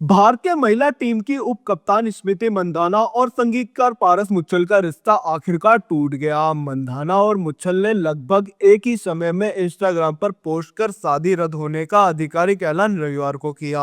भारतीय महिला टीम की उप कप्तान स्मृति मंधाना और संगीतकार पारस मुच्छल का रिश्ता आखिरकार टूट गया। मंधाना और मुच्छल ने लगभग एक ही समय में इंस्टाग्राम पर पोस्ट कर शादी रद्द होने का आधिकारिक ऐलान रविवार को किया।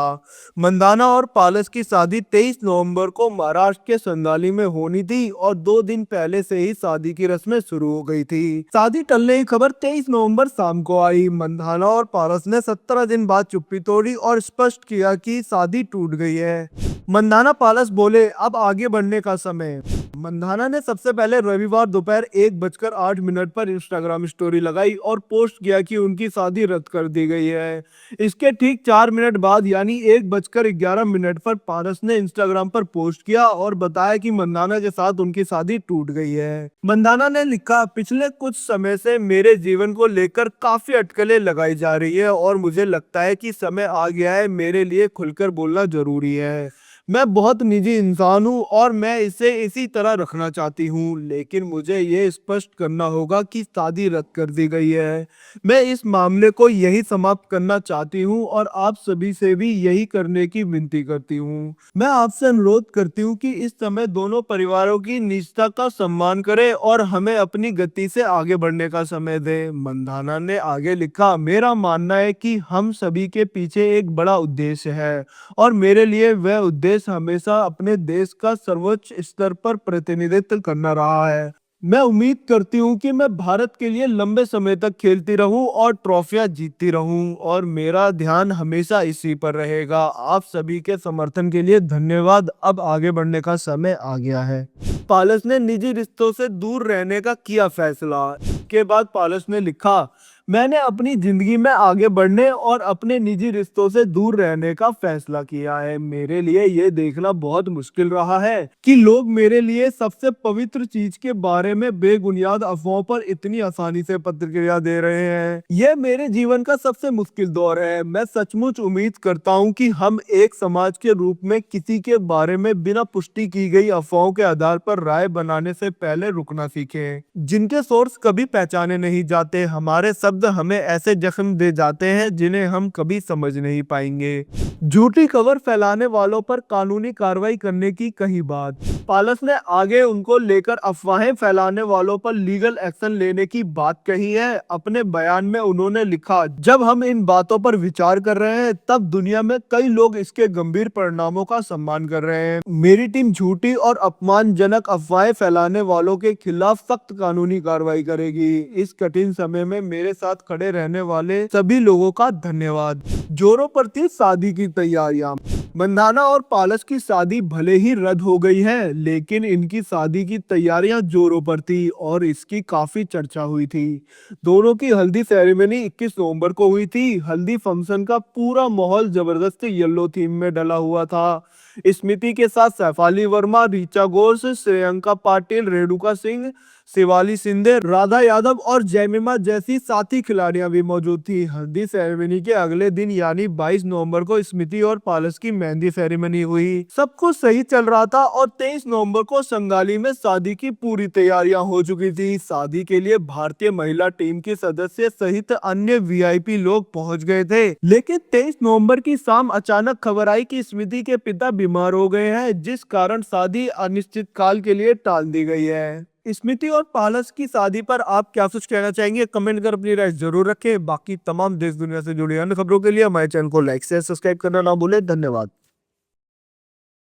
मंधाना और पारस की शादी 23 नवंबर को महाराष्ट्र के संदाली में होनी थी और 2 दिन पहले से ही शादी की रस्में शुरू हो गई थी। शादी टलने की खबर 23 नवंबर शाम को आई। मंधाना और पारस ने 17 दिन बाद चुप्पी तोड़ी और स्पष्ट किया कि शादी टूट गई है। मंधाना पारस बोले, अब आगे बढ़ने का समय। मंधाना ने सबसे पहले रविवार दोपहर 1:08 पर इंस्टाग्राम स्टोरी लगाई और पोस्ट किया कि उनकी शादी रद्द कर दी गई है। इसके ठीक 4 मिनट बाद यानी 1:11 पर पारस ने इंस्टाग्राम पर पोस्ट किया और बताया कि मंधाना के साथ उनकी शादी टूट गई है। मंधाना ने लिखा, पिछले कुछ समय से मेरे जीवन को लेकर काफी अटकलें लगाई जा रही है और मुझे लगता है कि समय आ गया है मेरे लिए खुलकर बोलना जरूरी है। मैं बहुत निजी इंसान हूँ और मैं इसे इसी तरह रखना चाहती हूँ, लेकिन मुझे ये स्पष्ट करना होगा कि शादी रद्द कर दी गई है। मैं इस मामले को यही समाप्त करना चाहती हूँ और आप सभी से भी यही करने की विनती करती हूँ। मैं आपसे अनुरोध करती हूँ कि इस समय दोनों परिवारों की निजता का सम्मान करें और हमें अपनी गति से आगे बढ़ने का समय दें। मंधाना ने आगे लिखा, मेरा मानना है कि हम सभी के पीछे एक बड़ा उद्देश्य है और मेरे लिए वह उद्देश्य हमेशा अपने देश का सर्वोच्च स्तर पर प्रतिनिधित्व करना रहा है। मैं उम्मीद करती हूँ कि मैं भारत के लिए लंबे समय तक खेलती रहूं और ट्रॉफियां जीतती रहूं और मेरा ध्यान हमेशा इसी पर रहेगा। आप सभी के समर्थन के लिए धन्यवाद। अब आगे बढ़ने का समय आ गया है। पारस ने निजी रिश्तों से दूर रहने का किया फैसला। के बाद पारस ने लिखा, मैंने अपनी जिंदगी में आगे बढ़ने और अपने निजी रिश्तों से दूर रहने का फैसला किया है। मेरे लिए यह देखना बहुत मुश्किल रहा है कि लोग मेरे लिए सबसे पवित्र चीज के बारे में बेबुनियाद अफवाहों पर इतनी आसानी से प्रतिक्रिया दे रहे हैं। यह मेरे जीवन का सबसे मुश्किल दौर है। मैं सचमुच उम्मीद करता हूँ कि हम एक समाज के रूप में किसी के बारे में बिना पुष्टि की गई अफवाहों के आधार पर राय बनाने से पहले रुकना सीखें, जिनके सोर्स कभी पहचाने नहीं जाते। हमारे शब्द हमें ऐसे जख्म दे जाते हैं जिन्हें हम कभी समझ नहीं पाएंगे। झूठी खबर फैलाने वालों पर कानूनी कार्रवाई करने की कही बात। पारस ने आगे उनको लेकर अफवाहें फैलाने वालों पर लीगल एक्शन लेने की बात कही है। अपने बयान में उन्होंने लिखा, जब हम इन बातों पर विचार कर रहे हैं तब दुनिया में कई लोग इसके गंभीर परिणामों का सम्मान कर रहे हैं। मेरी टीम झूठी और अपमानजनक अफवाहें फैलाने वालों के खिलाफ सख्त कानूनी कार्रवाई करेगी। इस कठिन समय में मेरे साथ खड़े रहने वाले सभी लोगों का धन्यवाद। जोरों पर थी शादी की तैयारियां। मंधाना और पारस की शादी भले ही रद्द हो गई है, लेकिन इनकी शादी की तैयारियां जोरों पर थी और इसकी काफी चर्चा हुई थी। दोनों की हल्दी सेरेमनी 21 नवंबर को हुई थी। हल्दी फंक्शन का पूरा माहौल जबरदस्ती येलो थीम में डला हुआ था। स्मृति के साथ सैफाली वर्मा, ऋचा घोष, श्रेयंका पाटिल, रेणुका सिंह, शिवाली शिंदे, राधा यादव और जयमिमा जैसी साथी खिलाड़ियां भी मौजूद थी। हल्दी सेरेमनी के अगले दिन यानी 22 नवंबर को स्मृति और पारस की मेहंदी सेरेमनी हुई। सब कुछ सही चल रहा था और 23 नवंबर को संगाली में शादी की पूरी तैयारियां हो चुकी थी। शादी के लिए भारतीय महिला टीम के सदस्य सहित अन्य वीआईपी लोग पहुंच गए थे, लेकिन 23 नवंबर की शाम अचानक खबर आई कि स्मृति के पिता बीमार हो गए हैं, जिस कारण शादी अनिश्चित काल के लिए टाल दी गई है। स्मृति और पारस की शादी पर आप क्या कुछ कहना चाहेंगे? कमेंट कर अपनी राय जरूर रखें। बाकी तमाम देश दुनिया से जुड़ी अन्य खबरों के लिए हमारे चैनल को लाइक शेयर सब्सक्राइब करना ना भूलें। धन्यवाद।